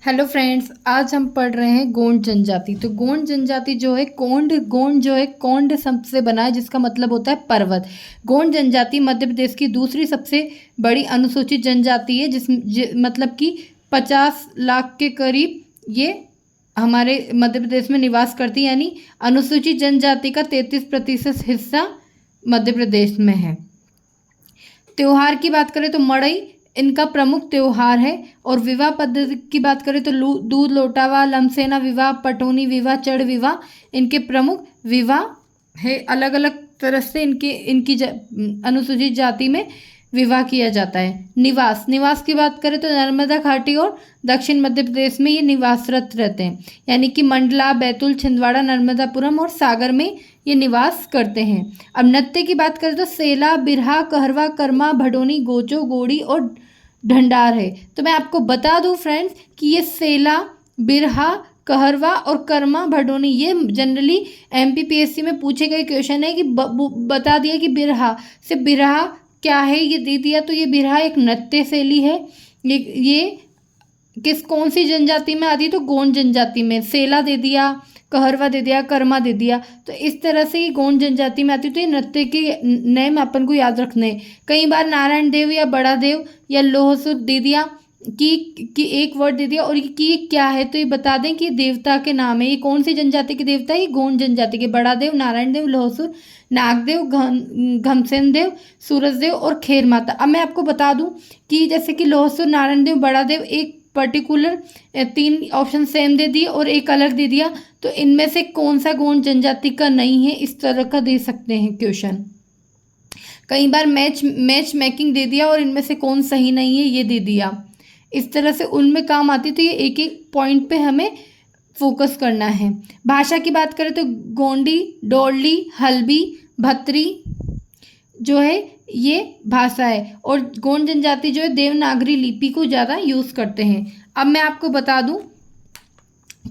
Hello friends, आज हम पढ़ रहे हैं गोंड जनजाति। तो गोंड जनजाति जो है गोंड जो है कोंड शब्द से बना है, जिसका मतलब होता है पर्वत। गोंड जनजाति मध्य प्रदेश की दूसरी सबसे बड़ी अनुसूचित जनजाति है, मतलब कि 50 लाख के करीब ये हमारे मध्य प्रदेश में निवास करती है। यानी अनुसूचित जनजाति का 33% हिस्सा मध्य प्रदेश में है। त्योहार की बात करें तो मड़ई इनका प्रमुख त्योहार है। और विवाह पद्धति की बात करें तो दूध लोटावा, लमसेना विवाह, पटौनी विवाह, चढ़ विवाह इनके प्रमुख विवाह है। अलग अलग तरह से इनकी अनुसूचित जाति में विवाह किया जाता है। निवास की बात करें तो नर्मदा घाटी और दक्षिण मध्य प्रदेश में ये निवासरत रहते हैं। यानी कि मंडला, बैतूल, छिंदवाड़ा, नर्मदापुरम और सागर में ये निवास करते हैं। अब नृत्य की बात करें तो सेला, बिरहा, कहरवा, कर्मा, भडोनी, गोचो, गोड़ी और ढंडार है। तो मैं आपको बता दूं फ्रेंड्स कि ये सेला, बिरहा, कहरवा और कर्मा, भडोनी ये जनरली एमपीपीएससी में पूछे गए क्वेश्चन है कि बता दिया कि बिरहा से बिरहा क्या है, ये दे दिया। तो ये बिरहा एक नृत्य शैली है। ये कौन सी जनजाति में आती है? तो गोंड जनजाति में। सेला दे दिया, कहरवा दे दिया, कर्मा दे दिया। तो इस तरह से ये गोंड जनजाति में आती है। तो ये नृत्य के नेम अपन को याद रखने। कई बार नारायण देव या बड़ा देव या लोहसुर दे दिया कि एक वर्ड दे दिया और कि ये क्या है, तो ये बता दें कि देवता के नाम है। ये कौन सी जनजाति के देवता है? ये गोंड जनजाति के। बड़ा देव, नारायण देव, लोहसुर, नागदेव, घमसेन देव, सूरज देव और खेर माता। अब मैं आपको बता दूं कि जैसे कि लोहसुर, नारायण देव, बड़ा देव एक पर्टिकुलर 3 ऑप्शन सेम दे दिए और एक अलग दे दिया। तो इनमें से कौन सा गोंड जनजाति का नहीं है, इस तरह का दे सकते हैं क्वेश्चन। कई बार मैच मेकिंग दे दिया और इनमें से कौन सही नहीं है ये दे दिया। इस तरह से उनमें काम आती। तो ये एक एक पॉइंट पे हमें फोकस करना है। भाषा की बात करें तो गोंडी, डोरली, हल्बी, भत्री जो है ये भाषा है। और गोंड जनजाति जो है देवनागरी लिपि को ज़्यादा यूज़ करते हैं। अब मैं आपको बता दूं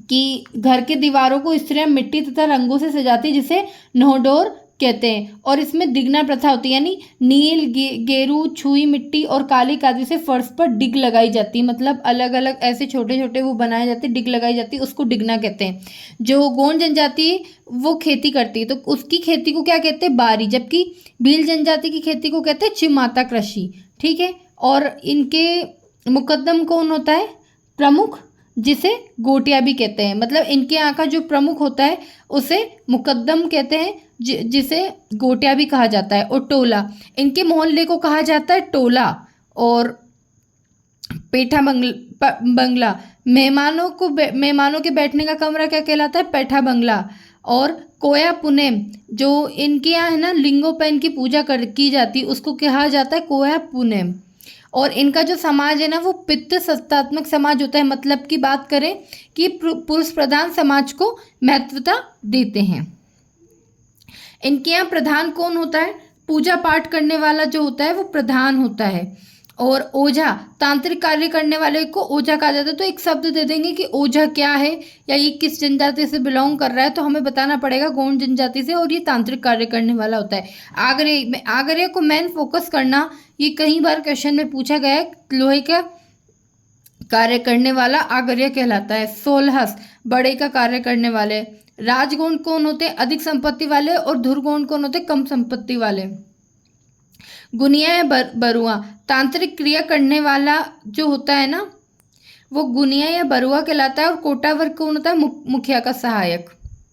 कि घर के दीवारों को स्त्रियां मिट्टी तथा रंगों से सजाती है, जिसे नहोडोर कहते हैं। और इसमें डिगना प्रथा होती है। यानी नील, गेरू, छुई मिट्टी और काली कादी से फर्श पर डिग लगाई जाती है। मतलब अलग अलग ऐसे छोटे छोटे वो बनाए जाते, डिग लगाई जाती है, उसको डिगना कहते हैं। जो गोंड जनजाति वो खेती करती है तो उसकी खेती को क्या कहते हैं? बारी। जबकि भील जनजाति की खेती को कहते हैं चिमाता कृषि। ठीक है। और इनके मुकद्दम कौन होता है? प्रमुख, जिसे गोटिया भी कहते हैं। मतलब इनके यहाँ का जो प्रमुख होता है उसे मुकद्दम कहते हैं, जिसे गोटिया भी कहा जाता है। और टोला, इनके मोहल्ले को कहा जाता है टोला। और पेठा बंगला, मेहमानों के बैठने का कमरा क्या कहलाता है? पेठा बंगला। और कोया पुनेम, जो इनके यहाँ है ना लिंगोपैन की पूजा की जाती है, उसको कहा जाता है कोया पुनेम। और इनका जो समाज है ना वो पितृ सत्तात्मक समाज होता है। मतलब की बात करें कि पुरुष प्रधान समाज को महत्वता देते हैं। इनके यहाँ प्रधान कौन होता है? पूजा पाठ करने वाला जो होता है वो प्रधान होता है। और ओझा, तांत्रिक कार्य करने वाले को ओझा कहा जाता है। तो एक शब्द दे देंगे कि ओझा क्या है या ये किस जनजाति से बिलोंग कर रहा है, तो हमें बताना पड़ेगा गोंड जनजाति से। और ये तांत्रिक कार्य करने वाला होता है। आगरे को मेन फोकस करना, ये कई बार क्वेश्चन में पूछा गया है। लोहे का कार्य करने वाला आगर्य कहलाता है। सोलहस, बड़े का कार्य करने वाले। राजगोंड कौन होते हैं? अधिक संपत्ति वाले। और धुरगोंड कौन होते हैं? कम संपत्ति वाले। गुनिया या बरुआ, तांत्रिक क्रिया करने वाला जो होता है ना वो गुनिया या बरुआ कहलाता है। और कोटा वर्ग कौन होता है? मुखिया का सहायक।